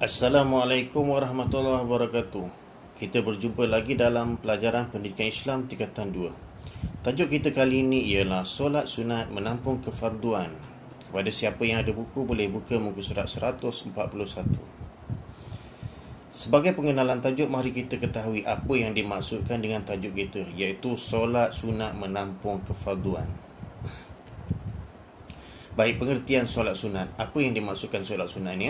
Assalamualaikum warahmatullahi wabarakatuh. Kita berjumpa lagi dalam pelajaran pendidikan Islam tingkatan 2. Tajuk kita kali ini ialah solat sunat menampung kefarduan. Kepada siapa yang ada buku, boleh buka muka surat 141. Sebagai pengenalan tajuk, mari kita ketahui apa yang dimaksudkan dengan tajuk kita, iaitu solat sunat menampung kefarduan. Baik, pengertian solat sunat. Apa yang dimaksudkan solat sunat ni?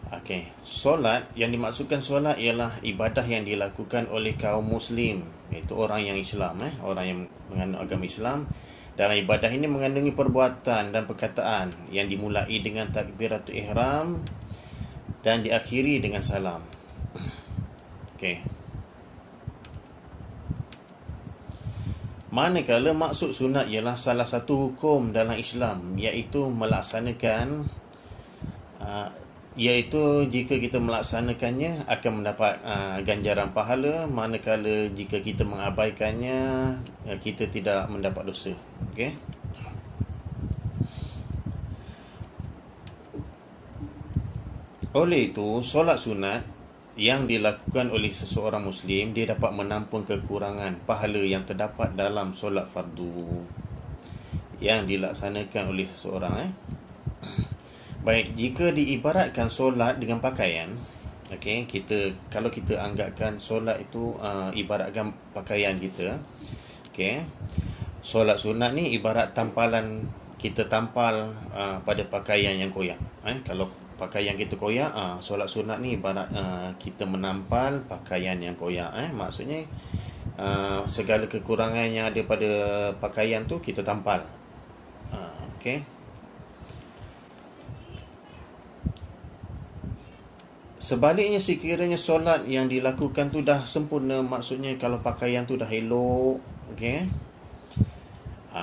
Okey, solat, yang dimaksudkan solat ialah ibadah yang dilakukan oleh kaum muslim, iaitu orang yang Islam, orang yang menganut agama Islam. Dalam ibadah ini mengandungi perbuatan dan perkataan yang dimulai dengan takbiratul ihram dan diakhiri dengan salam. Okey. Manakala maksud sunat ialah salah satu hukum dalam Islam, iaitu jika kita melaksanakannya akan mendapat ganjaran pahala, manakala jika kita mengabaikannya kita tidak mendapat dosa. Okey. Oleh itu, solat sunat yang dilakukan oleh seseorang muslim, dia dapat menampung kekurangan pahala yang terdapat dalam solat fardu yang dilaksanakan oleh seseorang. Baik, jika diibaratkan solat dengan pakaian, okey, kalau kita anggapkan solat itu ibaratkan pakaian kita, okey. Solat sunat ni ibarat tampalan, kita tampal pada pakaian yang koyak. Kalau pakaian kita koyak, solat sunat ni ibarat kita menampal pakaian yang koyak. Maksudnya segala kekurangan yang ada pada pakaian tu kita tampal. Okey. Sebaliknya, sekiranya solat yang dilakukan tu dah sempurna, maksudnya kalau pakaian tu dah elok, okey,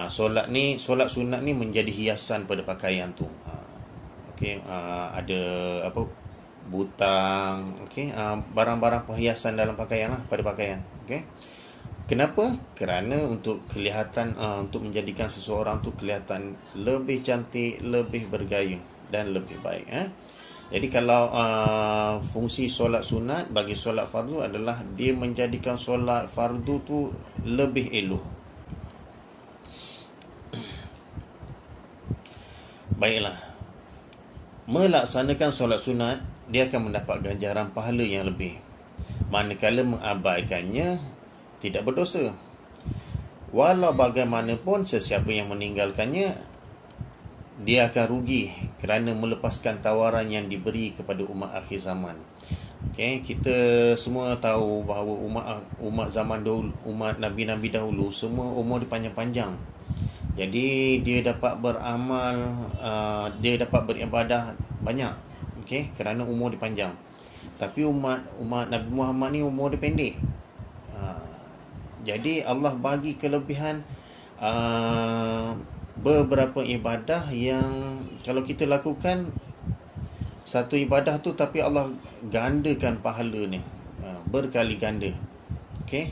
solat sunat ni menjadi hiasan pada pakaian tu. Okey, ada apa, butang, okey, barang-barang perhiasan dalam pakaian lah, pada pakaian. Okey. Kenapa? Kerana untuk kelihatan, untuk menjadikan seseorang tu kelihatan lebih cantik, lebih bergaya dan lebih baik. Jadi kalau fungsi solat sunat bagi solat fardu adalah dia menjadikan solat fardu tu lebih elok. Baiklah, melaksanakan solat sunat dia akan mendapat ganjaran pahala yang lebih, manakala mengabaikannya tidak berdosa. Walau bagaimanapun, sesiapa yang meninggalkannya, dia akan rugi kerana melepaskan tawaran yang diberi kepada umat akhir zaman. Okey, kita semua tahu bahawa umat zaman dahulu, umat nabi-nabi dahulu, semua umur dia panjang-panjang. Jadi dia dapat beramal, dia dapat beribadah banyak. Okey, kerana umur dia panjang. Tapi umat Nabi Muhammad ni umur dia pendek. Jadi Allah bagi kelebihan beberapa ibadah yang kalau kita lakukan satu ibadah tu, tapi Allah gandakan pahala ni berkali ganda. Okey.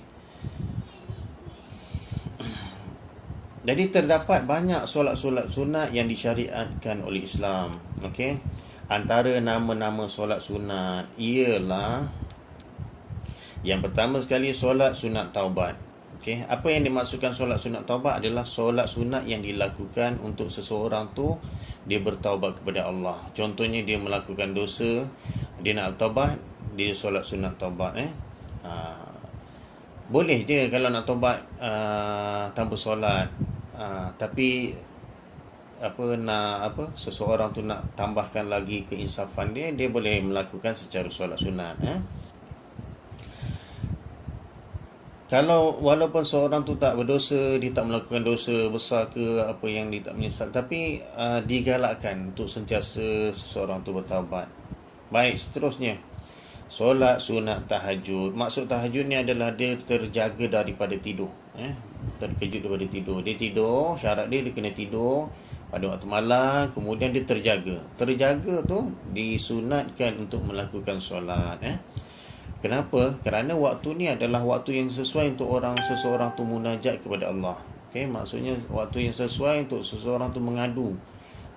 Jadi terdapat banyak solat-solat sunat yang disyariatkan oleh Islam. Okey. Antara nama-nama solat sunat ialah, yang pertama sekali, solat sunat taubat. Okey, apa yang dimaksudkan solat sunat taubat adalah solat sunat yang dilakukan untuk seseorang tu dia bertaubat kepada Allah. Contohnya dia melakukan dosa, dia nak taubat, dia solat sunat taubat. Boleh je kalau nak taubat tanpa solat, tapi seseorang tu nak tambahkan lagi keinsafan dia boleh melakukan secara solat sunat. Kalau walaupun seorang tu tak berdosa, dia tak melakukan dosa besar ke apa yang dia tak menyesal, tapi digalakkan untuk sentiasa seseorang tu bertaubat. Baik, seterusnya, solat sunat tahajud. Maksud tahajud ni adalah dia terjaga daripada tidur, terkejut daripada tidur. Dia tidur, syarat dia kena tidur pada waktu malam, kemudian dia terjaga. Terjaga tu disunatkan untuk melakukan solat. Kenapa? Kerana waktu ni adalah waktu yang sesuai untuk seseorang tu munajat kepada Allah. Okey, maksudnya waktu yang sesuai untuk seseorang tu mengadu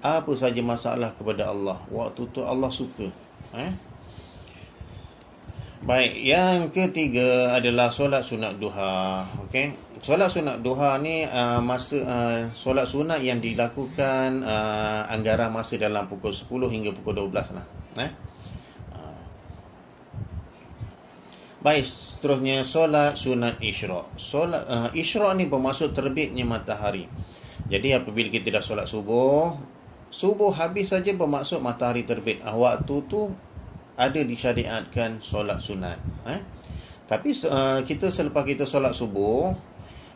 apa saja masalah kepada Allah. Waktu tu Allah suka. Baik, yang ketiga adalah solat sunat duha. Okey, solat sunat duha ni solat sunat yang dilakukan anggaran masa dalam pukul 10 hingga pukul 12 lah. Baik, seterusnya solat sunat isyraq. Solat isyraq ni bermaksud terbitnya matahari. Jadi apabila kita dah solat subuh habis saja bermaksud matahari terbit. Waktu tu ada disyariatkan solat sunat. Tapi kita selepas kita solat subuh,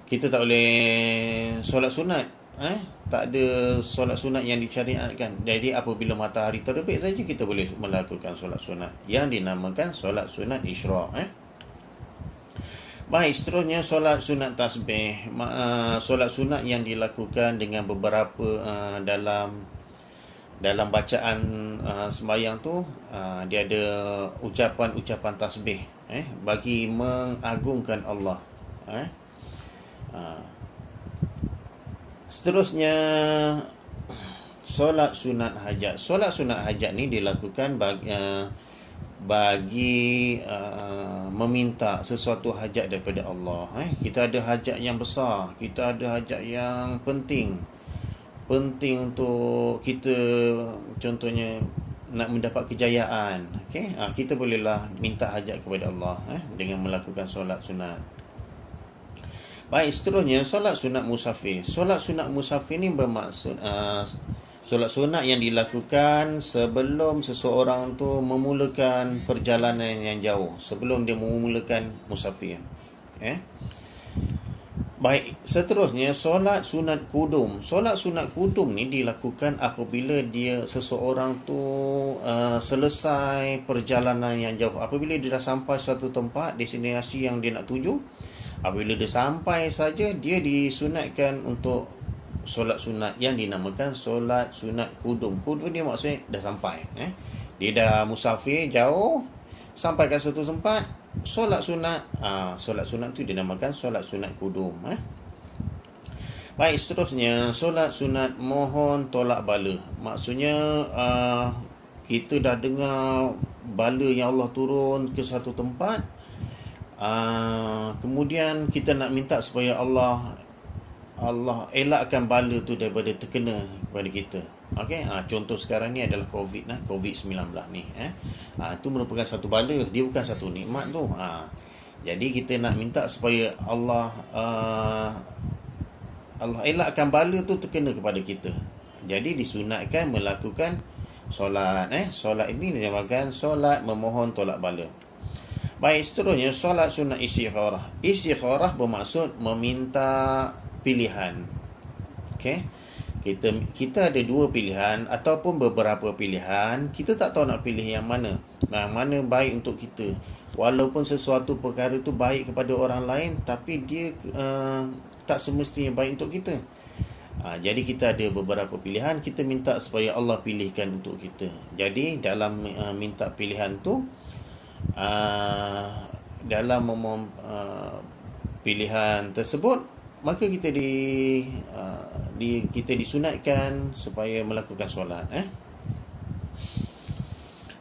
kita tak boleh solat sunat. Tak ada solat sunat yang disyariatkan. Jadi apabila matahari terbit saja kita boleh melakukan solat sunat yang dinamakan solat sunat isyraq. Baik, seterusnya solat sunat tasbih. Solat sunat yang dilakukan dengan beberapa dalam bacaan sembahyang tu, dia ada ucapan tasbih bagi mengagungkan Allah. Seterusnya solat sunat hajat. Solat sunat hajat ni dilakukan bagi meminta sesuatu hajat daripada Allah. Kita ada hajat yang besar, kita ada hajat yang penting untuk kita, contohnya nak mendapat kejayaan. Kita bolehlah minta hajat kepada Allah dengan melakukan solat sunat. Baik, seterusnya solat sunat musafir. Solat sunat musafir ni bermaksud solat sunat yang dilakukan sebelum seseorang tu memulakan perjalanan yang jauh, sebelum dia memulakan musafir. Baik, seterusnya solat sunat kudum. Solat sunat kudum ni dilakukan apabila seseorang tu selesai perjalanan yang jauh. Apabila dia dah sampai satu tempat destinasi yang dia nak tuju, apabila dia sampai saja, dia disunatkan untuk solat sunat yang dinamakan solat sunat kudum. Kudum ni maksudnya dah sampai. Dia dah musafir jauh, sampai ke satu tempat, solat sunat. Solat sunat tu dinamakan solat sunat kudum. Baik, seterusnya solat sunat mohon tolak bala. Maksudnya kita dah dengar bala yang Allah turun ke satu tempat, kemudian kita nak minta supaya Allah elakkan bala tu daripada terkena kepada kita. Contoh sekarang ni adalah COVID-19 ni. Itu merupakan satu bala, dia bukan satu nikmat tu. Jadi kita nak minta supaya Allah elakkan bala tu terkena kepada kita. Jadi disunatkan melakukan solat. Solat ini dinamakan solat memohon tolak bala. Baik, seterusnya solat sunat istikharah. Istikharah bermaksud meminta pilihan. Kita ada dua pilihan ataupun beberapa pilihan. Kita tak tahu nak pilih yang mana baik untuk kita. Walaupun sesuatu perkara tu baik kepada orang lain, tapi dia tak semestinya baik untuk kita. Jadi kita ada beberapa pilihan, kita minta supaya Allah pilihkan untuk kita. Jadi dalam minta pilihan tu, dalam pilihan tersebut, maka kita kita disunatkan supaya melakukan solat.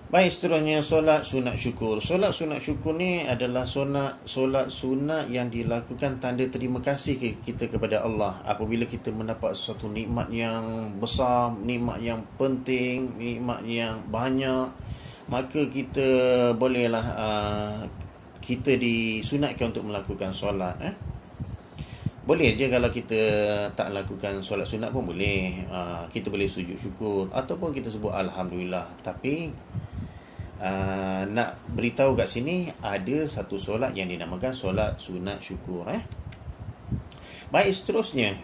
Baik, seterusnya solat sunat syukur. Solat sunat syukur ni adalah solat sunat yang dilakukan tanda terima kasih kita kepada Allah apabila kita mendapat suatu nikmat yang besar, nikmat yang penting, nikmat yang banyak. Maka kita bolehlah kita disunatkan untuk melakukan solat. Boleh je kalau kita tak lakukan solat sunat pun boleh. Kita boleh sujud syukur ataupun kita sebut Alhamdulillah. Tapi nak beritahu kat sini ada satu solat yang dinamakan solat sunat syukur. Baik, seterusnya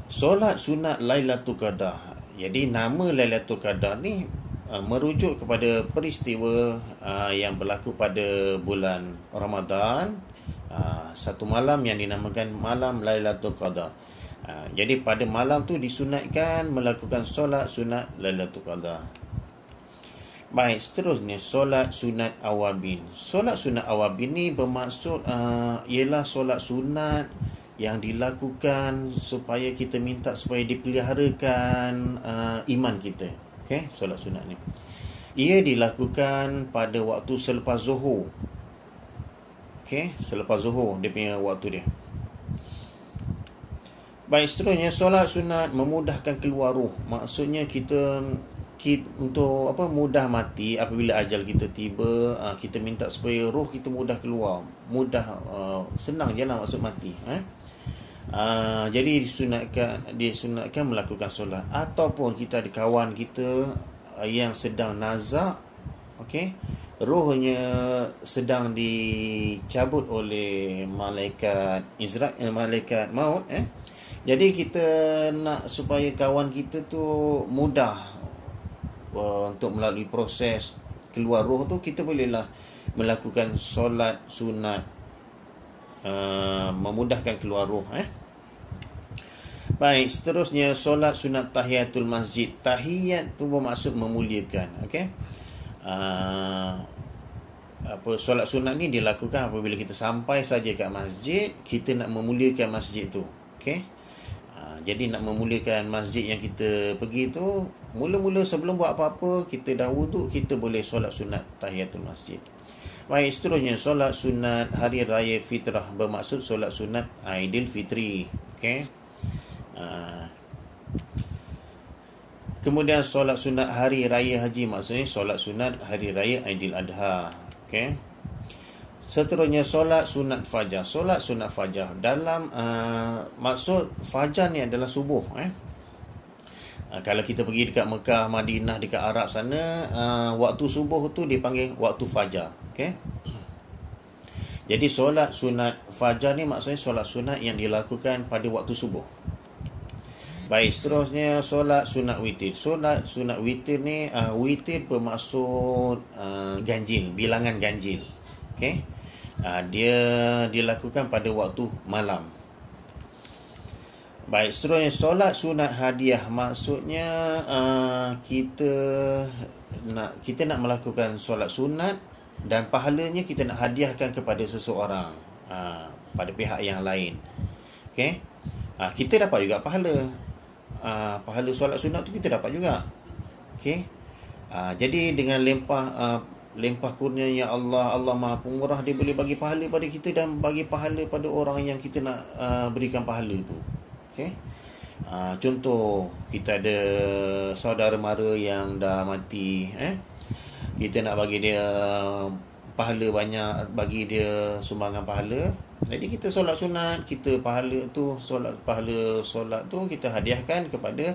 solat sunat Lailatul Qadar. Jadi nama Lailatul Qadar ni merujuk kepada peristiwa yang berlaku pada bulan Ramadan, satu malam yang dinamakan malam Lailatul Qadar. Jadi pada malam tu disunatkan melakukan solat sunat Lailatul Qadar. Baik, seterusnya solat sunat awabin. Solat sunat awabin ni bermaksud ialah solat sunat yang dilakukan supaya kita minta supaya dipeliharakan iman kita. Solat sunat ni. Ia dilakukan pada waktu selepas zuhur. Okey, selepas zuhur dia punya waktu dia. Baik, seterusnya solat sunat memudahkan keluar roh. Maksudnya kita untuk mudah mati apabila ajal kita tiba, kita minta supaya roh kita mudah keluar, senang je lah maksud mati. Jadi disunatkan melakukan solat. Ataupun kita ada kawan kita yang sedang nazak, okey, rohnya sedang dicabut oleh malaikat malaikat maut. Jadi kita nak supaya kawan kita tu mudah untuk melalui proses keluar roh tu, kita bolehlah melakukan solat sunat memudahkan keluar roh. Baik, seterusnya solat sunat tahiyatul masjid. Tahiyat tu bermaksud memuliakan. Okey. Solat sunat ni dilakukan apabila kita sampai saja kat masjid, kita nak memuliakan masjid tu. Okey. Jadi nak memuliakan masjid yang kita pergi tu, mula-mula sebelum buat apa-apa, kita dah wuduk, kita boleh solat sunat tahiyatul masjid. Baik, seterusnya solat sunat hari raya fitrah, bermaksud solat sunat Aidil Fitri. Okey. Kemudian solat sunat hari raya haji, maksudnya solat sunat hari raya Aidil Adha. Okey. Seterusnya solat sunat fajar. Solat sunat fajar dalam maksud fajar ni adalah subuh. Kalau kita pergi dekat Mekah, Madinah, dekat Arab sana, waktu subuh tu dipanggil waktu fajar. Okay? Jadi solat sunat fajar ni maksudnya solat sunat yang dilakukan pada waktu subuh. Baik, seterusnya solat sunat witir. Solat sunat witir ni, witir bermaksud ganjil, bilangan ganjil. Okay? Dia dilakukan pada waktu malam. Baik, seterusnya solat sunat hadiah. Maksudnya kita nak melakukan solat sunat dan pahalanya kita nak hadiahkan kepada seseorang, pada pihak yang lain. Okay? Kita dapat juga pahala. Pahala solat sunat tu kita dapat juga. Okay? Jadi dengan limpah kurnianya Allah Maha Pemurah, dia boleh bagi pahala pada kita dan bagi pahala pada orang yang kita nak berikan pahala tu. Okay? Contoh, kita ada saudara mara yang dah mati, kita nak bagi dia pahala banyak, bagi dia sumbangan pahala. Jadi kita solat sunat, kita pahala tu, pahala solat tu kita hadiahkan kepada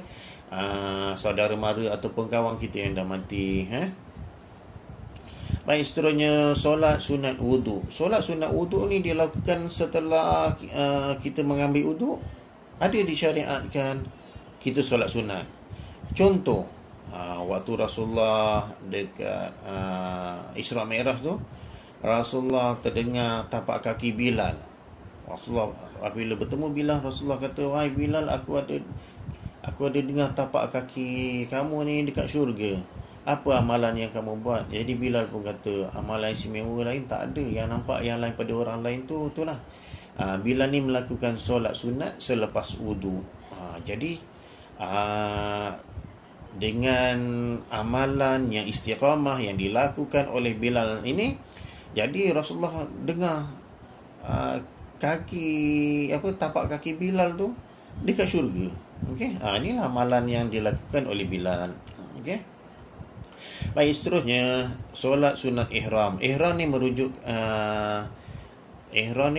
saudara mara ataupun kawan kita yang dah mati. Baik, seterusnya solat sunat wudu. Solat sunat wudu ni dilakukan setelah kita mengambil wudu. Ada disyariatkan kita solat sunat. Contoh, waktu Rasulullah dekat Isra Mi'raj tu, Rasulullah terdengar tapak kaki Bilal. Rasulullah apabila bertemu Bilal, Rasulullah kata, "Wahai Bilal, aku ada dengar tapak kaki kamu ni dekat syurga. Apa amalan yang kamu buat?" Jadi Bilal pun kata, amalan istimewa lain tak ada. Yang nampak yang lain pada orang lain tu, itulah. Bilal ni melakukan solat sunat selepas wudu. Jadi dengan amalan yang istiqamah yang dilakukan oleh Bilal ini, jadi Rasulullah dengar tapak kaki Bilal tu dekat syurga. Okey. Inilah amalan yang dilakukan oleh Bilal. Okey. Baik, seterusnya solat sunat ihram. Ihram ni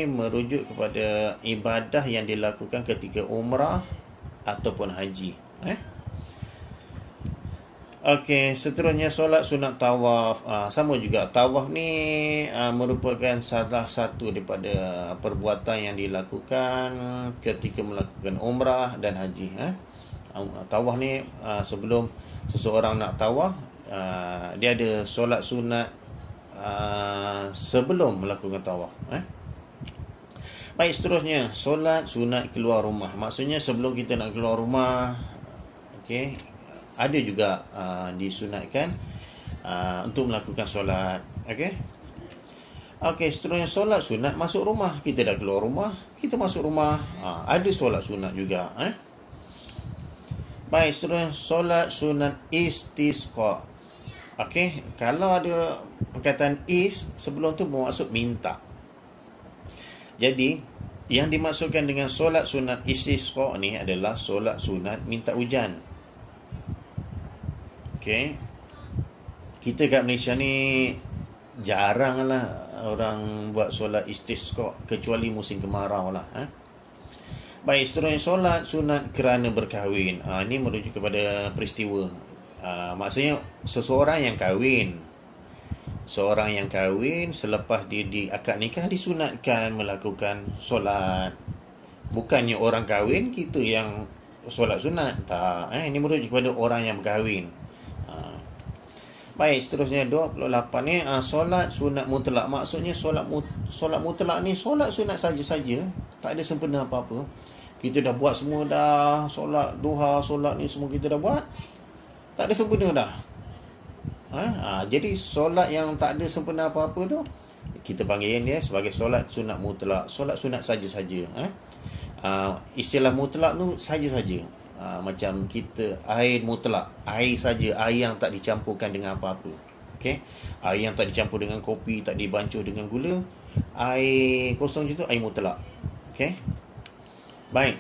merujuk kepada ibadah yang dilakukan ketika umrah ataupun haji. Okey, seterusnya solat sunat tawaf. Sama juga, tawaf ni merupakan salah satu daripada perbuatan yang dilakukan ketika melakukan umrah dan haji. Tawaf ni sebelum seseorang nak tawaf, dia ada solat sunat sebelum melakukan tawaf. Baik, seterusnya solat sunat keluar rumah. Maksudnya sebelum kita nak keluar rumah, okey, ada juga disunatkan untuk melakukan solat. Okey. Seterusnya solat sunat masuk rumah. Kita dah keluar rumah, kita masuk rumah, ada solat sunat juga. Baik, seterusnya solat sunat istisqa. Okey, kalau ada perkataan is sebelum tu bermaksud minta. Jadi yang dimaksudkan dengan solat sunat istisqa ni adalah solat sunat minta hujan. Okey. Kita kat Malaysia ni jarang lah orang buat solat istisqa kecuali musim kemarau lah. Baik, seterusnya solat sunat kerana berkahwin. Ini merujuk kepada peristiwa. Maksudnya seseorang yang kahwin. Seorang yang kahwin selepas dia di akad nikah disunatkan melakukan solat. Bukannya orang kahwin kita yang solat sunat. Tak. Ini merujuk kepada orang yang berkahwin. Baik, seterusnya 28 ni solat sunat mutlak. Maksudnya solat mutlak ni solat sunat saja-saja, tak ada sempena apa-apa. Kita dah buat semua dah, solat duha, solat ni semua kita dah buat, tak ada sempena dah. Jadi solat yang tak ada sempena apa-apa tu kita panggil dia sebagai solat sunat mutlak, solat sunat saja-saja. Istilah mutlak tu saja-saja. Macam kita air mutlak, air saja, air yang tak dicampurkan dengan apa-apa. Okey, air yang tak dicampur dengan kopi, tak dibancuh dengan gula, air kosong je tu air mutlak. Okey, baik.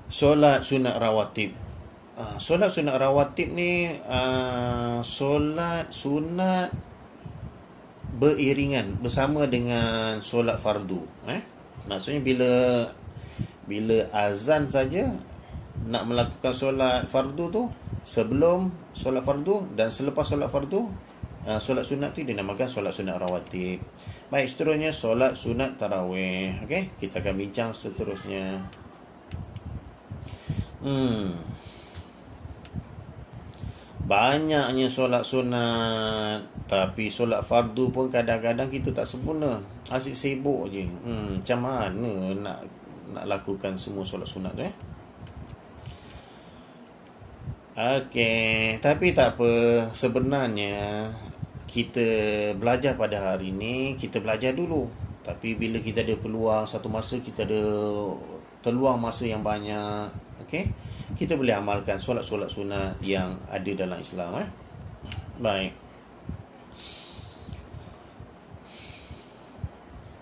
Solat sunat rawatib. Solat sunat rawatib ni solat sunat beriringan bersama dengan solat fardu. Maksudnya bila azan saja nak melakukan solat fardu tu, sebelum solat fardu dan selepas solat fardu, solat sunat tu dinamakan solat sunat rawatib. Baik, seterusnya solat sunat tarawih. Okey, kita akan bincang seterusnya. Banyaknya solat sunat, tapi solat fardu pun kadang-kadang kita tak sempurna. Asyik sibuk je. Macam mana nak lakukan semua solat sunat tu Okey, tapi tak apa. Sebenarnya kita belajar pada hari ni, kita belajar dulu. Tapi bila kita ada peluang, satu masa kita ada terluang masa yang banyak, okey, kita boleh amalkan solat-solat sunat yang ada dalam Islam. Baik.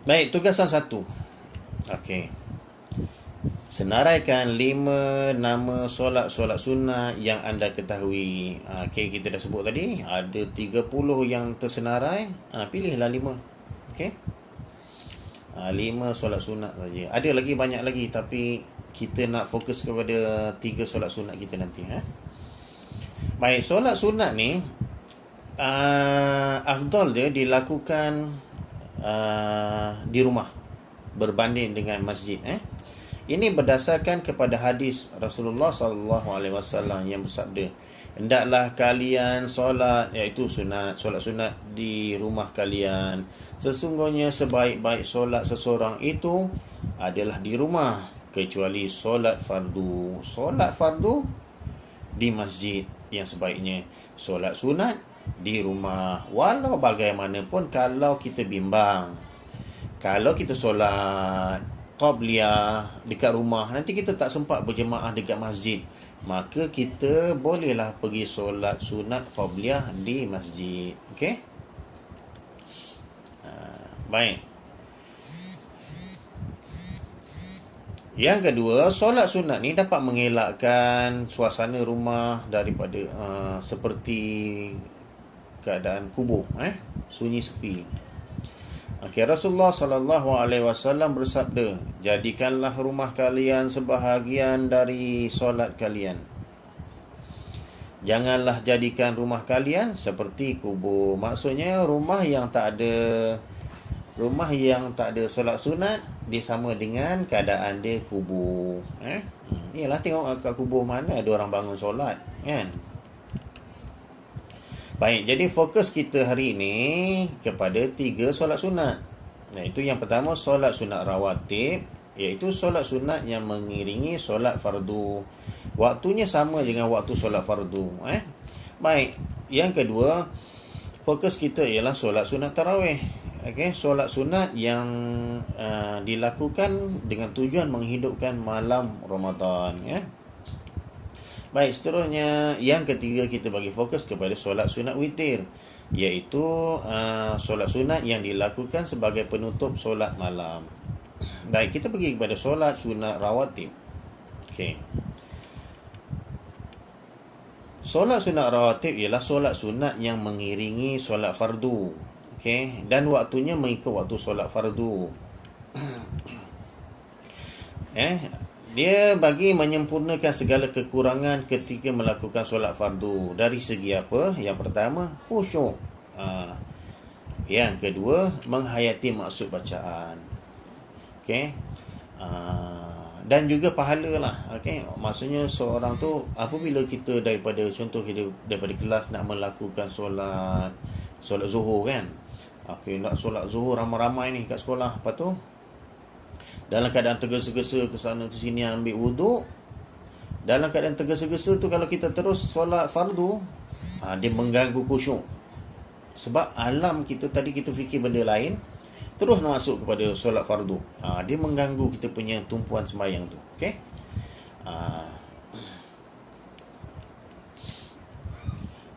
Baik, tugasan 1. Okey. Senaraikan 5 nama solat-solat sunat yang anda ketahui. Okey, kita dah sebut tadi ada 30 yang tersenarai. Pilihlah 5. Okey. 5 solat sunat saja. Ada lagi, banyak lagi, tapi kita nak fokus kepada 3 solat sunat kita nanti. Baik, solat sunat ni afdal dia dilakukan di rumah berbanding dengan masjid. Ini berdasarkan kepada hadis Rasulullah SAW yang bersabda, hendaklah kalian solat, iaitu sunat, solat sunat di rumah kalian. Sesungguhnya sebaik-baik solat seseorang itu adalah di rumah, kecuali solat fardu. Solat fardu di masjid yang sebaiknya. Solat sunat di rumah. Walau bagaimanapun, kalau kita bimbang, kalau kita solat qabliyah dekat rumah, nanti kita tak sempat berjemaah dekat masjid, maka kita bolehlah pergi solat sunat qabliyah di masjid. Okey? Baik. Yang kedua, solat sunat ni dapat mengelakkan suasana rumah daripada seperti keadaan kubur, sunyi sepi. Okey, Rasulullah SAW bersabda, jadikanlah rumah kalian sebahagian dari solat kalian. Janganlah jadikan rumah kalian seperti kubur. Maksudnya rumah yang tak ada solat sunat, dia sama dengan keadaan dia kubur. Yalah, tengok kat kubur mana ada orang bangun solat, kan? Baik, jadi fokus kita hari ini kepada 3 solat sunat. Itu yang pertama, solat sunat rawatib, iaitu solat sunat yang mengiringi solat fardu. Waktunya sama dengan waktu solat fardu. Baik, yang kedua, fokus kita ialah solat sunat tarawih. Okey, solat sunat yang dilakukan dengan tujuan menghidupkan malam Ramadan. Baik, seterusnya yang ketiga kita bagi fokus kepada solat sunat witir, iaitu solat sunat yang dilakukan sebagai penutup solat malam. Baik, kita pergi kepada solat sunat rawatib. Okey. Solat sunat rawatib ialah solat sunat yang mengiringi solat fardu. Okey, dan waktunya mengikut waktu solat fardu. Dia bagi menyempurnakan segala kekurangan ketika melakukan solat fardu. Dari segi apa? Yang pertama, khusyuk. Yang kedua, menghayati maksud bacaan. Okey. Dan juga pahala lah. Okey, maksudnya seorang tu apabila kita daripada contoh kita daripada kelas nak melakukan solat zuhur kan. Okey, nak solat zuhur ramai-ramai ni kat sekolah. Lepas tu dalam keadaan tergesa-gesa ke sana ke sini ambil wuduk. Dalam keadaan tergesa-gesa tu kalau kita terus solat fardu, dia mengganggu khusyuk. Sebab alam kita tadi kita fikir benda lain, terus nak masuk kepada solat fardu. Dia mengganggu kita punya tumpuan sembahyang tu. Okey.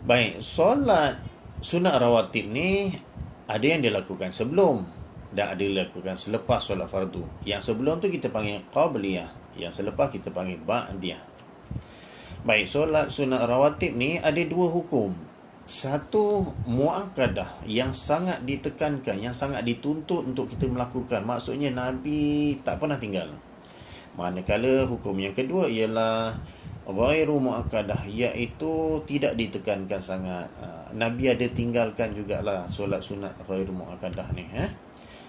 Baik, solat sunat rawatib ni ada yang dilakukan sebelum dan ada dilakukan selepas solat fardu. Yang sebelum tu kita panggil qabliyah, yang selepas kita panggil ba'diyah. Baik, solat sunat rawatib ni ada dua hukum. Satu, muakkadah, yang sangat ditekankan, yang sangat dituntut untuk kita melakukan. Maksudnya Nabi tak pernah tinggal. Manakala hukum yang kedua ialah ghairu muakkadah, iaitu tidak ditekankan sangat. Nabi ada tinggalkan jugalah solat sunat ghairu muakkadah ni.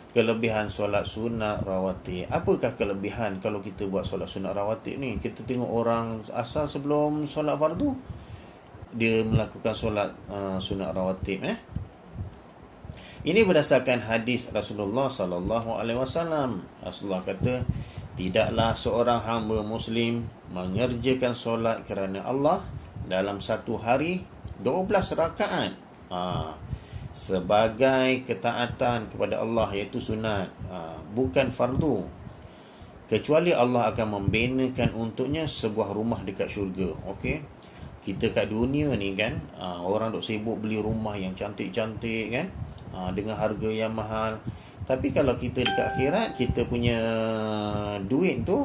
Kelebihan solat sunat rawatib. Apakah kelebihan kalau kita buat solat sunat rawatib ni? Kita tengok orang asal sebelum solat fardu dia melakukan solat sunat rawatib. Ini berdasarkan hadis Rasulullah sallallahu alaihi wasallam. Rasulullah kata, tidaklah seorang hamba muslim mengerjakan solat kerana Allah dalam satu hari 12 rakaat sebagai ketaatan kepada Allah, iaitu sunat, bukan fardu, kecuali Allah akan membinakan untuknya sebuah rumah dekat syurga. Okey, kita kat dunia ni kan, orang duk sibuk beli rumah yang cantik-cantik kan, dengan harga yang mahal. Tapi kalau kita dekat akhirat, kita punya duit tu,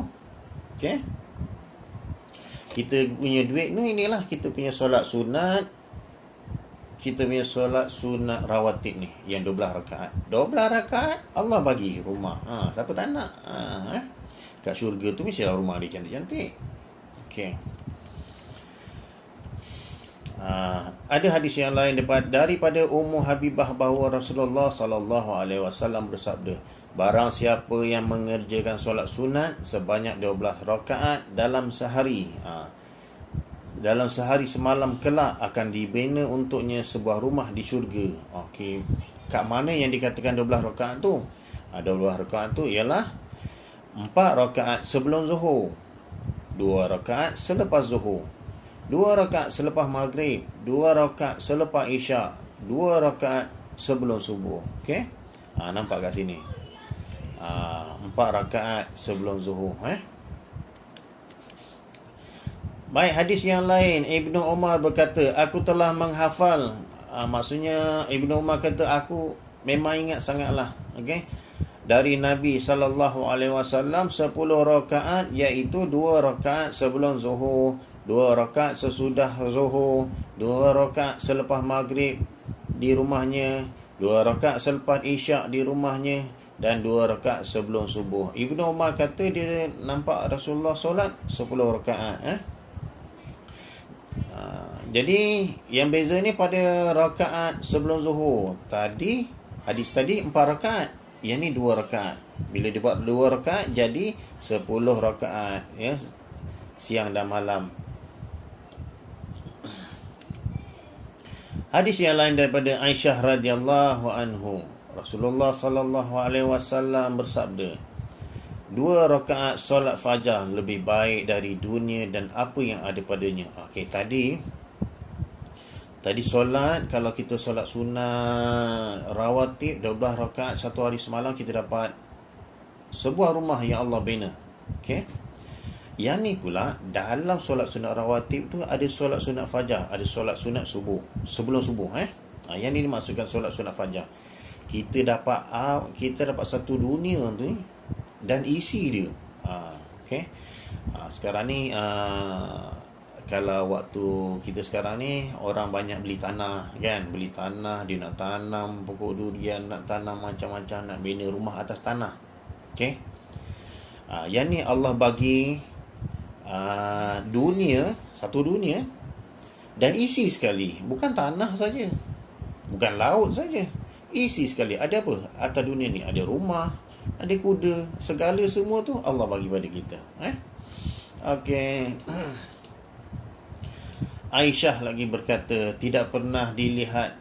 okey, kita punya duit tu inilah kita punya solat sunat, kita punya solat sunat rawatib ni yang 12 rakaat. 12 rakaat Allah bagi rumah. Siapa tak nak? Kat syurga tu mestilah rumah dia cantik-cantik. Okey. Ada hadis yang lain daripada Ummu Habibah bahawa Rasulullah sallallahu alaihi wasallam bersabda, barang siapa yang mengerjakan solat sunat sebanyak 12 rakaat dalam sehari, dalam sehari semalam kelak akan dibina untuknya sebuah rumah di syurga. Okey, kat mana yang dikatakan 12 rakaat tu? 12 rakaat tu ialah 4 rakaat sebelum zuhur, 2 rakaat selepas zuhur, 2 rakaat selepas maghrib, 2 rakaat selepas isyak, 2 rakaat sebelum subuh. Okey, nampak kat sini, 4 rakaat sebelum zuhur. Baik, hadis yang lain, Ibnu Umar berkata, aku telah menghafal, maksudnya Ibnu Umar kata, aku memang ingat sangatlah, okey, dari Nabi sallallahu alaihi wasallam 10 rakaat, iaitu 2 rakaat sebelum zuhur, 2 rakaat sesudah zuhur, 2 rakaat selepas maghrib di rumahnya, 2 rakaat selepas isyak di rumahnya, dan 2 rakaat sebelum subuh. Ibnu Umar kata dia nampak Rasulullah solat 10 rakaat. Jadi yang beza ni pada rakaat sebelum zuhur. Tadi hadis tadi 4 rakaat, yang ni 2 rakaat. Bila dia buat 2 rakaat jadi 10 rakaat, ya, siang dan malam. Hadis yang lain daripada Aisyah radhiyallahu anhu, Rasulullah sallallahu alaihi wasallam bersabda, 2 rakaat solat fajar lebih baik dari dunia dan apa yang ada padanya. Okey, tadi solat, kalau kita solat sunat rawatib 12 rakaat satu hari semalam, kita dapat sebuah rumah yang Allah bina. Okey. Yang ni pula, dalam solat sunat rawatib tu ada solat sunat fajar, ada solat sunat subuh, sebelum subuh. Yang ni dimaksudkan solat sunat fajar. Kita dapat satu dunia tu dan isi dia. Okay. Sekarang ni kalau waktu kita sekarang ni, orang banyak beli tanah, kan? Beli tanah, dia nak tanam pokok durian, nak tanam macam-macam, nak bina rumah atas tanah. Okay. Yang ni Allah bagi dunia, satu dunia, dan isi sekali. Bukan tanah saja, bukan laut saja, isi sekali. Ada apa atas dunia ni? Ada rumah, ada kuda, segala semua tu Allah bagi pada kita. Okay. Aisyah lagi berkata, tidak pernah dilihat,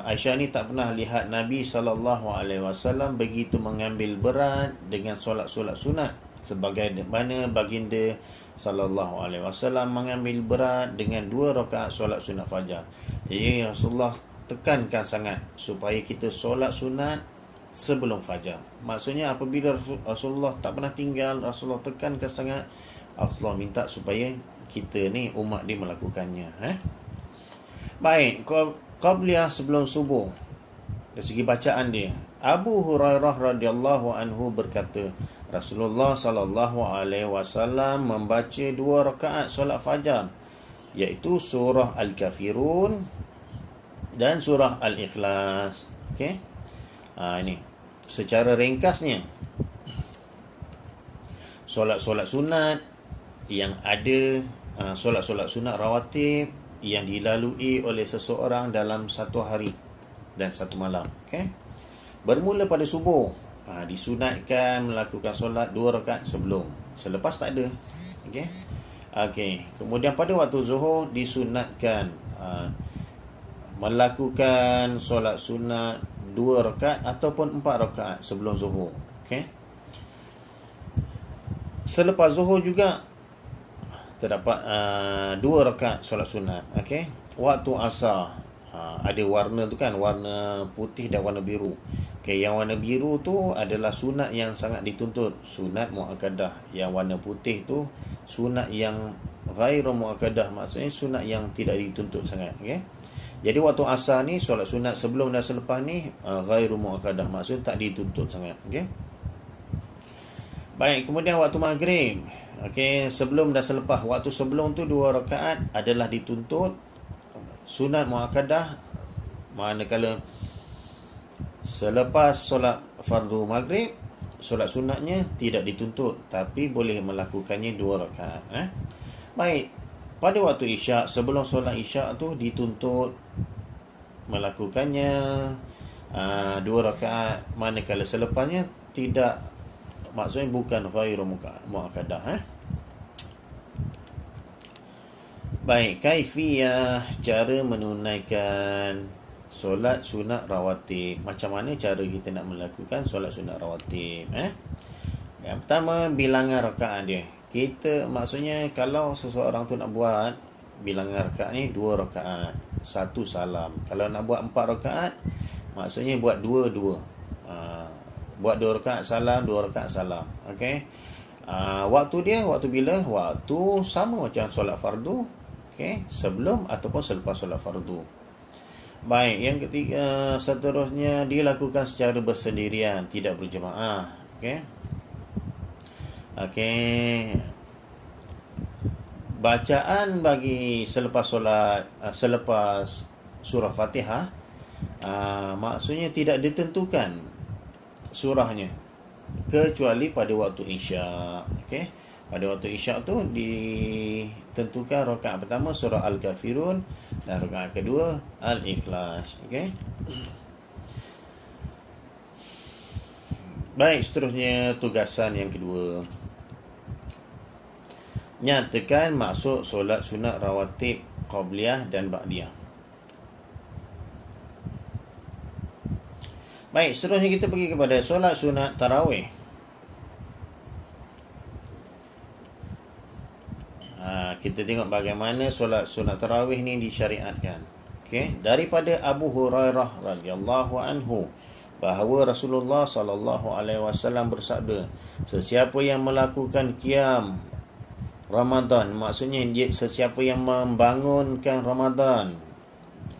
Aisyah ni tak pernah lihat Nabi SAW begitu mengambil berat dengan solat-solat sunat sebagaimana baginda SAW mengambil berat dengan 2 rakaat solat sunat fajar. Jadi Rasulullah tekankan sangat supaya kita solat sunat sebelum fajar. Maksudnya apabila Rasulullah tak pernah tinggal, Rasulullah tekankan sangat, Rasulullah minta supaya kita ni umat dia melakukannya. Baik, qabliyah sebelum subuh. Dari segi bacaan dia, Abu Hurairah radhiyallahu anhu berkata, Rasulullah sallallahu alaihi wasallam membaca 2 rakaat solat fajar, iaitu surah Al-Kafirun dan surah Al-Ikhlas. Okey. Ini secara ringkasnya solat-solat sunat yang ada, solat-solat sunat rawatib yang dilalui oleh seseorang dalam satu hari dan satu malam. Okay? Bermula pada subuh, disunatkan melakukan solat 2 rakaat sebelum. Selepas tak ada. Okay? Okay. Kemudian pada waktu zuhur disunatkan melakukan solat sunat 2 rakaat ataupun 4 rakaat sebelum zuhur. Okay? Selepas zuhur juga terdapat 2 rakaat solat sunat. Okey. Waktu asar ada warna tu kan, warna putih dan warna biru. Okey, yang warna biru tu adalah sunat yang sangat dituntut, sunat muakkadah. Yang warna putih tu sunat yang ghairu muakkadah, maksudnya sunat yang tidak dituntut sangat. Okey. Jadi waktu asar ni, solat sunat sebelum dan selepas ni ghairu muakkadah, maksudnya tak dituntut sangat. Okey. Baik, kemudian waktu maghrib. Okey, sebelum dan selepas. Waktu sebelum tu 2 rakaat adalah dituntut, sunat muakkadah. Manakala selepas solat fardu maghrib, solat sunatnya tidak dituntut, tapi boleh melakukannya 2 rakaat. Baik, pada waktu isyak, sebelum solat isyak tu dituntut melakukannya 2 rakaat. Manakala selepasnya tidak, maksudnya bukan ghairu muakkadah. Baik, kaifiyah, cara menunaikan solat sunat rawatib. Macam mana cara kita nak melakukan solat sunat rawatib? Yang pertama, bilangan rakaat dia. Kita, maksudnya kalau seseorang tu nak buat bilangan rakaat ni 2 rakaat, 1 salam. Kalau nak buat 4 rakaat, maksudnya buat 2-2. Buat 2 rakaat salam, 2 rakaat salam. Okey. Waktu dia, waktu bila? Waktu sama macam solat fardu. Okey, sebelum ataupun selepas solat fardu. Baik, yang ketiga, seterusnya dilakukan secara bersendirian, tidak berjemaah. Okey. Okey. Bacaan bagi selepas solat, selepas surah Fatihah, maksudnya tidak ditentukan surahnya kecuali pada waktu isyak. Okey, pada waktu isyak tu ditentukan rakaat pertama surah Al-Kafirun dan rakaat kedua Al-Ikhlas. Okey. Baik, seterusnya tugasan yang kedua, nyatakan maksud solat sunat rawatib qabliyah dan ba'diyah. Baik, seterusnya kita pergi kepada solat sunat tarawih. Kita tengok bagaimana solat sunat tarawih ni disyariatkan. Okey, daripada Abu Hurairah radhiyallahu anhu, bahawa Rasulullah SAW bersabda, sesiapa yang melakukan qiyam Ramadan, maksudnya sesiapa yang membangunkan Ramadan,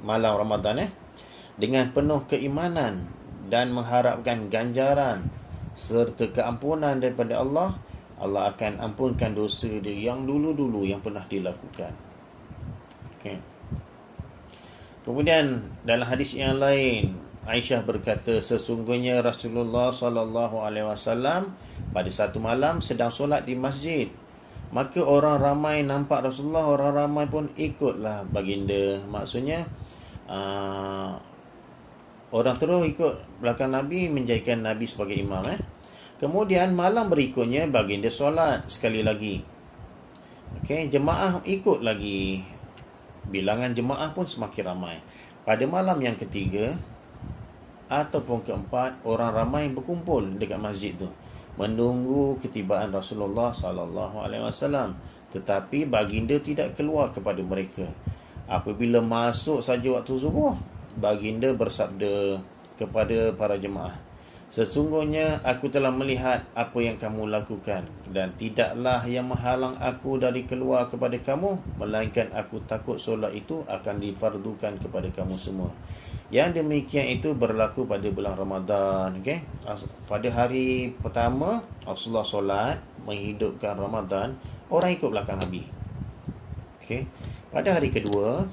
malam Ramadan dengan penuh keimanan dan mengharapkan ganjaran serta keampunan daripada Allah, Allah akan ampunkan dosa dia yang dulu-dulu yang pernah dilakukan. Okay. Kemudian dalam hadis yang lain, Aisyah berkata, sesungguhnya Rasulullah SAW pada satu malam sedang solat di masjid. Maka orang ramai nampak Rasulullah, orang ramai pun ikutlah baginda. Maksudnya orang terus ikut belakang Nabi, menjadikan Nabi sebagai imam. Kemudian malam berikutnya baginda solat sekali lagi. Okey, jemaah ikut lagi. Bilangan jemaah pun semakin ramai. Pada malam yang ketiga ataupun keempat, orang ramai berkumpul dekat masjid tu menunggu ketibaan Rasulullah SAW. Tetapi baginda tidak keluar kepada mereka. Apabila masuk saja waktu subuh, baginda bersabda kepada para jemaah, sesungguhnya aku telah melihat apa yang kamu lakukan, dan tidaklah yang menghalang aku dari keluar kepada kamu, melainkan aku takut solat itu akan difardukan kepada kamu semua. Yang demikian itu berlaku pada bulan Ramadan. Okay? Pada hari pertama Rasulullah solat menghidupkan Ramadan, orang ikut belakang Nabi. Okay? Pada hari kedua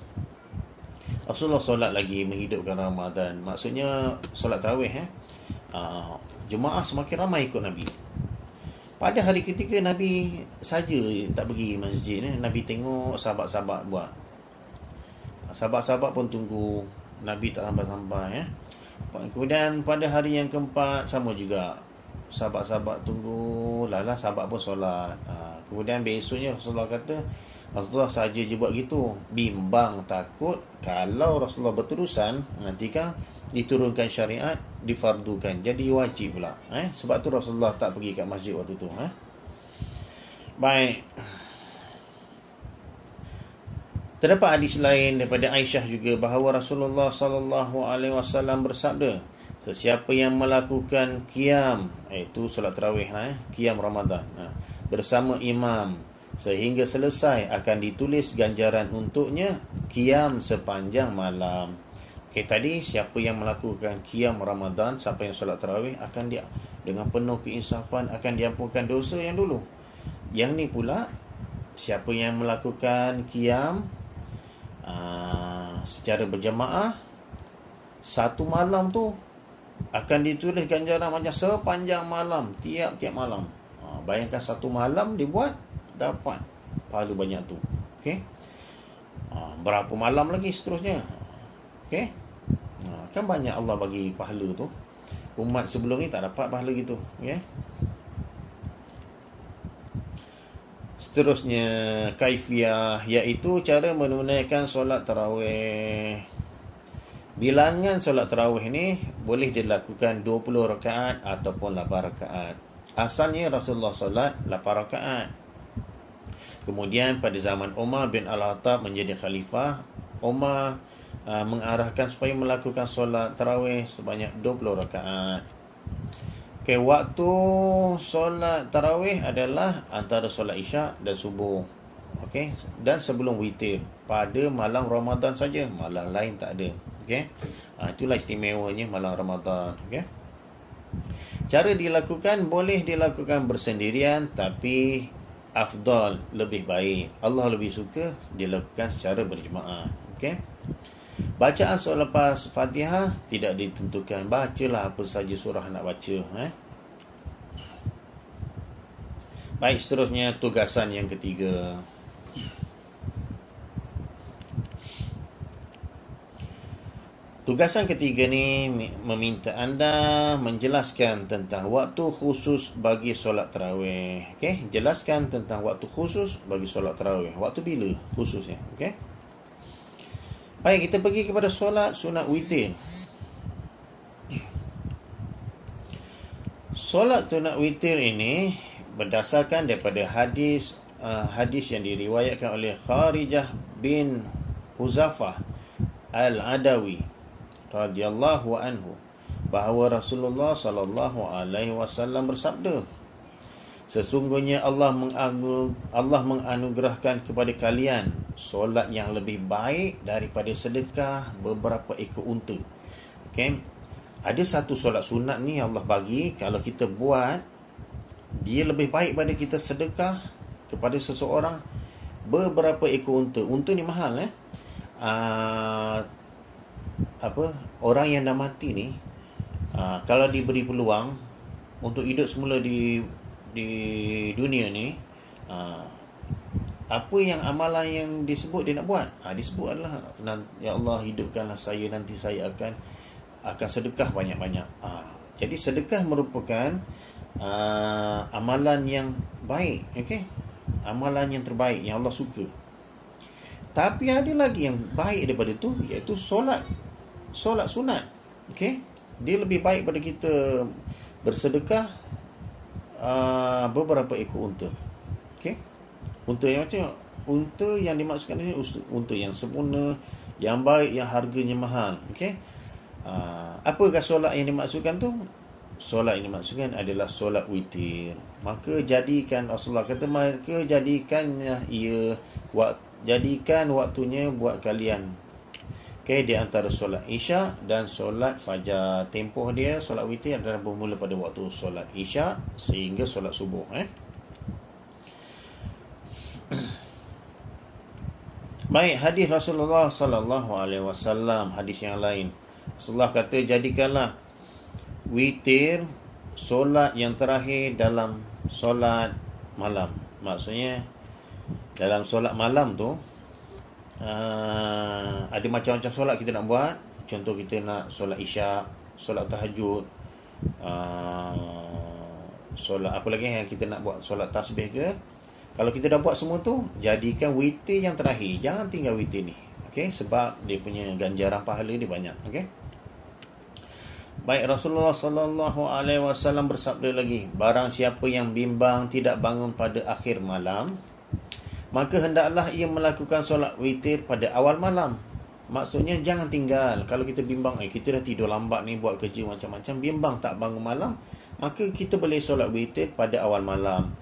Rasulullah solat lagi menghidupkan Ramadan, maksudnya solat tarawih. Jemaah semakin ramai ikut Nabi. Pada hari ketiga Nabi saja tak pergi masjid. Nabi tengok sahabat-sahabat buat. Sahabat-sahabat pun tunggu, Nabi tak sampai-sampai. Kemudian pada hari yang keempat sama juga, sahabat-sahabat tunggu, lala sahabat pun solat. Kemudian besoknya Rasulullah kata, Rasulullah saja je buat gitu, bimbang takut kalau Rasulullah berterusan nanti kan diturunkan syariat, difardukan, jadi wajib pula. Sebab tu Rasulullah tak pergi kat masjid waktu tu. Baik. Terdapat hadis lain daripada Aisyah juga bahawa Rasulullah SAW bersabda, sesiapa yang melakukan qiyam, itu solat tarawih, qiyam Ramadan, bersama imam sehingga selesai, akan ditulis ganjaran untuknya qiyam sepanjang malam. Tadi siapa yang melakukan qiyam Ramadan sampai yang solat tarawih akan dia dengan penuh keinsafan akan diampunkan dosa yang dulu. Yang ni pula, siapa yang melakukan qiyam secara berjamaah satu malam tu akan ditulis ganjaran macam sepanjang malam, tiap-tiap malam. Bayangkan satu malam dibuat, dapat pahala banyak tu. Okey. Berapa malam lagi seterusnya? Okey. Kan banyak Allah bagi pahala tu. Umat sebelum ni tak dapat pahala gitu. Okay? Seterusnya, kaifiah, iaitu cara menunaikan solat tarawih. Bilangan solat tarawih ni boleh dilakukan 20 rakaat ataupun 8 rakaat. Asalnya Rasulullah solat 8 rakaat. Kemudian pada zaman Umar bin Al-Khattab menjadi khalifah, Umar mengarahkan supaya melakukan solat tarawih sebanyak 20 rakaat. Okay, waktu solat tarawih adalah antara solat isyak dan subuh. Okay, dan sebelum witir pada malam Ramadan saja, malam lain tak ada. Okay, itulah istimewanya malam Ramadan. Okay, cara dilakukan boleh dilakukan bersendirian, tapi afdal, lebih baik, Allah lebih suka dilakukan secara berjemaah. Okay, bacaan selepas Fatihah tidak ditentukan, bacalah apa saja surah nak baca. Baik, seterusnya tugasan yang ketiga. Tugasan ketiga ni meminta anda menjelaskan tentang waktu khusus bagi solat tarawih. Okey, jelaskan tentang waktu khusus bagi solat tarawih. Waktu bila khususnya? Okey. Baik, kita pergi kepada solat sunat witir. Solat sunat witir ini berdasarkan daripada hadis yang diriwayatkan oleh Kharijah bin Huzafah Al-Adawi radhiyallahu anhu, bahawa Rasulullah sallallahu alaihi wasallam bersabda, sesungguhnya Allah menganugerahkan kepada kalian solat yang lebih baik daripada sedekah beberapa ekor unta. Okey. Ada satu solat sunat ni Allah bagi, kalau kita buat, dia lebih baik pada kita sedekah kepada seseorang beberapa ekor unta. Unta ni mahal orang yang dah mati ni, kalau diberi peluang untuk hidup semula di dunia ni, apa yang amalan yang disebut dia nak buat? Disebut adalah, ya Allah hidupkanlah saya, nanti saya akan sedekah banyak-banyak. Jadi sedekah merupakan amalan yang baik, okey? Amalan yang terbaik yang Allah suka. Tapi ada lagi yang baik daripada tu, iaitu solat sunat. Okey? Dia lebih baik pada kita bersedekah beberapa ekor unta. Okey? Unta yang macam, unta yang dimaksudkan ini unta yang sempurna, yang baik, yang harganya mahal. Okey? Apakah solat yang dimaksudkan tu? Solat yang dimaksudkan adalah solat witir. Maka jadikan, Rasulullah kata, maka jadikan waktunya buat kalian. Okey, di antara solat Isya dan solat Fajar. Tempoh dia solat witir adalah bermula pada waktu solat Isya sehingga solat subuh. Baik, hadis Rasulullah sallallahu alaihi wasallam, hadis yang lain. Rasulullah kata, jadikanlah witir solat yang terakhir dalam solat malam. Maksudnya dalam solat malam tu ada macam-macam solat kita nak buat. Contoh, kita nak solat Isyak, solat tahajud, solat apa lagi yang kita nak buat, solat tasbih ke. Kalau kita dah buat semua tu, jadikan witir yang terakhir. Jangan tinggal witir ni. Okey, sebab dia punya ganjaran pahala dia banyak. Okey. Baik, Rasulullah sallallahu alaihi wasallam bersabda lagi, barang siapa yang bimbang tidak bangun pada akhir malam, maka hendaklah ia melakukan solat witir pada awal malam. Maksudnya jangan tinggal. Kalau kita bimbang, kita dah tidur lambat ni, buat kerja macam-macam, bimbang tak bangun malam, maka kita boleh solat witir pada awal malam.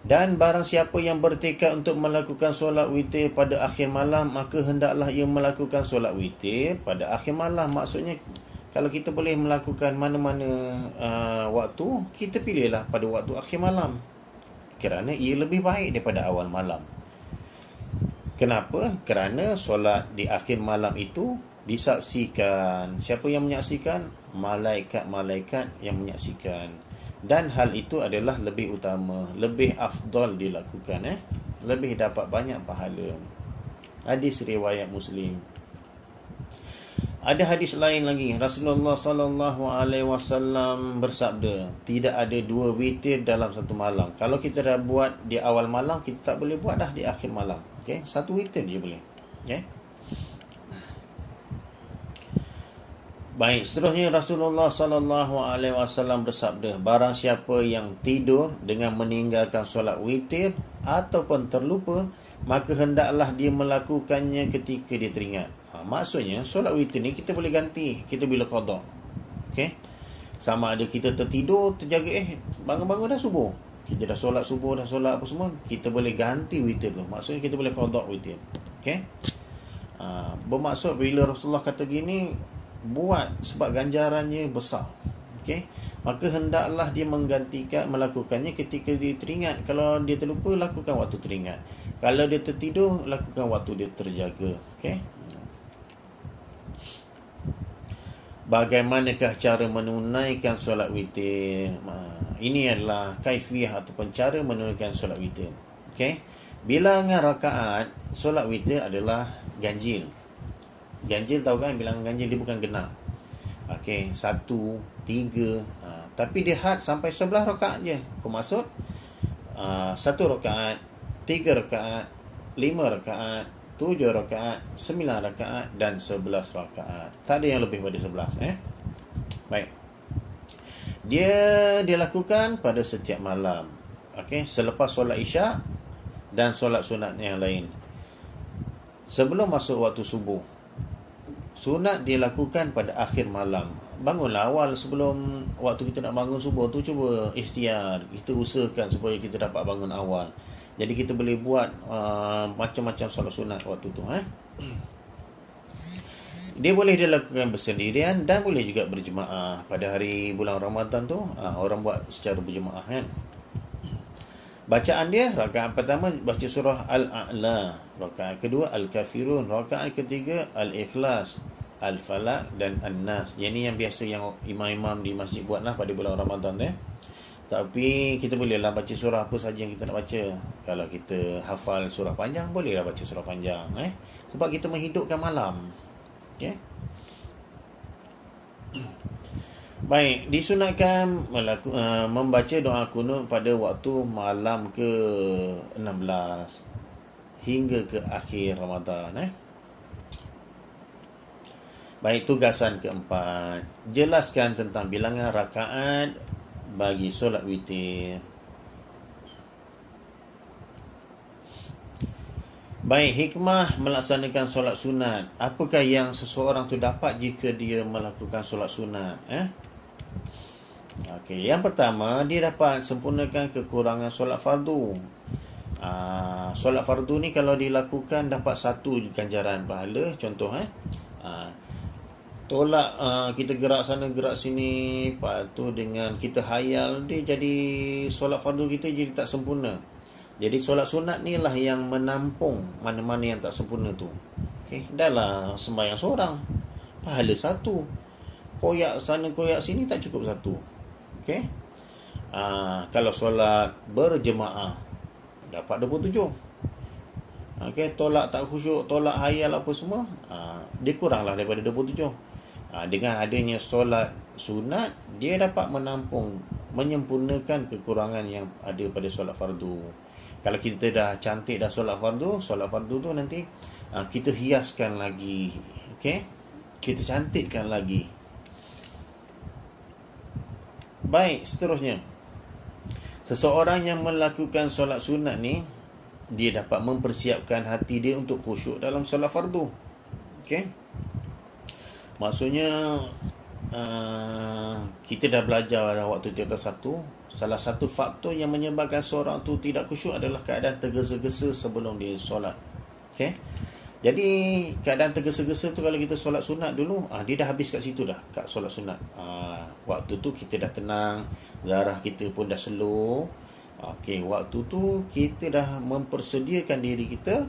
Dan barang siapa yang bertekad untuk melakukan solat witir pada akhir malam, maka hendaklah ia melakukan solat witir pada akhir malam. Maksudnya, kalau kita boleh melakukan mana-mana waktu, kita pilihlah pada waktu akhir malam, kerana ia lebih baik daripada awal malam. Kenapa? Kerana solat di akhir malam itu disaksikan. Siapa yang menyaksikan? Malaikat-malaikat yang menyaksikan. Dan hal itu adalah lebih utama, lebih afdal dilakukan, lebih dapat banyak pahala. Hadis riwayat Muslim. Ada hadis lain lagi, Rasulullah sallallahu alaihi wasallam bersabda, tidak ada dua witir dalam satu malam. Kalau kita dah buat di awal malam, kita tak boleh buat dah di akhir malam. Okey, satu witir je boleh. Okey. Baik, seterusnya Rasulullah sallallahu alaihi wasallam bersabda, barang siapa yang tidur dengan meninggalkan solat witir ataupun terlupa, maka hendaklah dia melakukannya ketika dia teringat. Maksudnya solat witir ni kita boleh ganti, kita bila qada. Okey. Sama ada kita tertidur, terjaga, bangun-bangun dah subuh. Kita dah solat subuh, dah solat apa semua, kita boleh ganti witir tu. Maksudnya kita boleh qada witir. Okey. Bermaksud bila Rasulullah kata gini, buat sebab ganjarannya besar. Okey, maka hendaklah dia melakukannya ketika dia teringat. Kalau dia terlupa, lakukan waktu teringat. Kalau dia tertidur, lakukan waktu dia terjaga. Okey. Bagaimanakah cara menunaikan solat witir? Ini adalah kaifiyah ataupun cara menunaikan solat witir. Okey, bilangan rakaat solat witir adalah ganjil. Ganjil, tahu kan bilangan ganjil, dia bukan genap. Okey, 1, 3, tapi dia had sampai 11 rakaat je. Bermaksud 1 rakaat, 3 rakaat, 5 rakaat, 7 rakaat, 9 rakaat dan 11 rakaat. Tak ada yang lebih pada 11. Baik. Dia dilakukan pada setiap malam. Okey, selepas solat Isyak dan solat sunat yang lain. Sebelum masuk waktu subuh. Sunat dilakukan pada akhir malam. Bangunlah awal sebelum waktu kita nak bangun subuh tu, cuba ikhtiar. Kita usahakan supaya kita dapat bangun awal. Jadi kita boleh buat macam-macam solat sunat waktu tu. Dia boleh dilakukan bersendirian dan boleh juga berjemaah. Pada hari bulan Ramadan tu, orang buat secara berjemaah kan. Bacaan dia, rakaat pertama baca surah Al-A'la, rakaat kedua Al-Kafirun, rakaat ketiga Al-Ikhlas, Al-Falaq dan An-Nas. Yang ni yang biasa yang imam-imam di masjid buatlah pada bulan Ramadan Tapi kita bolehlah baca surah apa saja yang kita nak baca. Kalau kita hafal surah panjang, bolehlah baca surah panjang sebab kita menghidupkan malam. Okey. Baik, disunatkan membaca doa kunut pada waktu malam ke-16 hingga ke akhir Ramadan. Baik, tugasan keempat, jelaskan tentang bilangan rakaat bagi solat witir. Baik, hikmah melaksanakan solat sunat. Apakah yang seseorang tu dapat jika dia melakukan solat sunat? Okey, yang pertama, dia dapat sempurnakan kekurangan solat fardu. Solat fardu ni kalau dilakukan dapat satu ganjaran pahala. Contoh tolak kita gerak sana gerak sini, lepas tu dengan kita hayal, dia jadi solat fardu kita jadi tak sempurna. Jadi solat sunat ni lah yang menampung mana-mana yang tak sempurna tu. Okey, dahlah sembahyang seorang, pahala satu. Koyak sana koyak sini tak cukup satu. Okey. Kalau solat berjemaah dapat 27. Okey, tolak tak khusyuk, tolak hayal apa semua, dia kuranglah daripada 27. Dengan adanya solat sunat, dia dapat menampung, menyempurnakan kekurangan yang ada pada solat fardu. Kalau kita dah cantik dah solat fardu tu nanti kita hiaskan lagi. Okey, kita cantikkan lagi. Baik, seterusnya, seseorang yang melakukan solat sunat ni, dia dapat mempersiapkan hati dia untuk khusyuk dalam solat fardu. Okey, maksudnya kita dah belajar waktu tingkatan 1. Salah satu faktor yang menyebabkan seorang tu tidak khusyuk adalah keadaan tergesa-gesa sebelum dia solat. Okey, jadi keadaan tergesa-gesa tu kalau kita solat sunat dulu, dia dah habis kat situ dah, kat solat sunat. Waktu tu kita dah tenang, darah kita pun dah slow. Okey, waktu tu kita dah mempersediakan diri kita,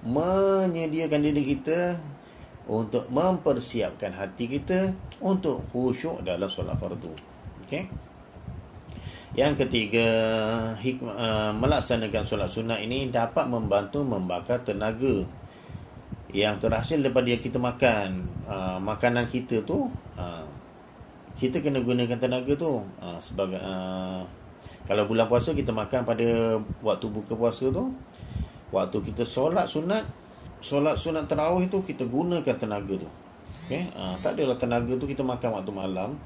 menyediakan diri kita untuk mempersiapkan hati kita untuk khusyuk dalam solat fardu. Okey. Yang ketiga, melaksanakan solat sunat ini dapat membantu membakar tenaga yang terhasil daripada yang kita makan. Makanan kita tu, kita kena gunakan tenaga tu sebagai kalau bulan puasa kita makan pada waktu buka puasa tu, waktu kita solat sunat tarawih tu kita gunakan tenaga tu. Okey, tak adalah tenaga tu kita makan waktu malam,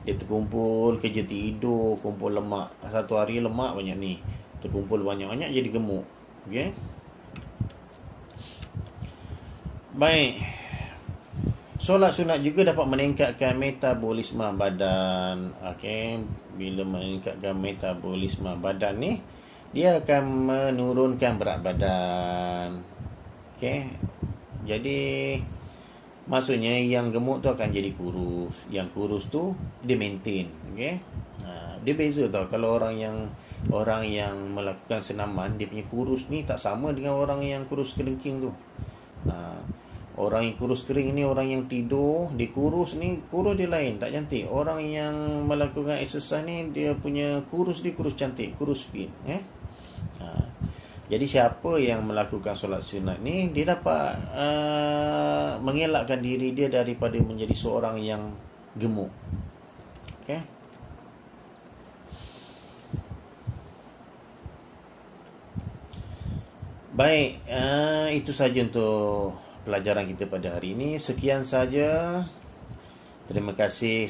dia terkumpul, kerja tidur, kumpul lemak. Satu hari lemak banyak ni, terkumpul banyak-banyak jadi gemuk. Okey. Baik, solat sunat juga dapat meningkatkan metabolisme badan. Okey, bila meningkatkan metabolisme badan ni, dia akan menurunkan berat badan. Okey, jadi maksudnya yang gemuk tu akan jadi kurus, yang kurus tu dia maintain. Okey, dia beza tau. Kalau orang yang melakukan senaman, dia punya kurus ni tak sama dengan orang yang kurus kelengking tu. Orang yang kurus kering ni, orang yang tidur dia kurus ni, kurus dia lain, tak cantik. Orang yang melakukan exercise ni, dia punya kurus dia kurus cantik, kurus fit. Jadi siapa yang melakukan solat sunat ni, dia dapat mengelakkan diri dia daripada menjadi seorang yang gemuk. Okey. Baik, itu saja untuk pelajaran kita pada hari ini. Sekian saja. Terima kasih.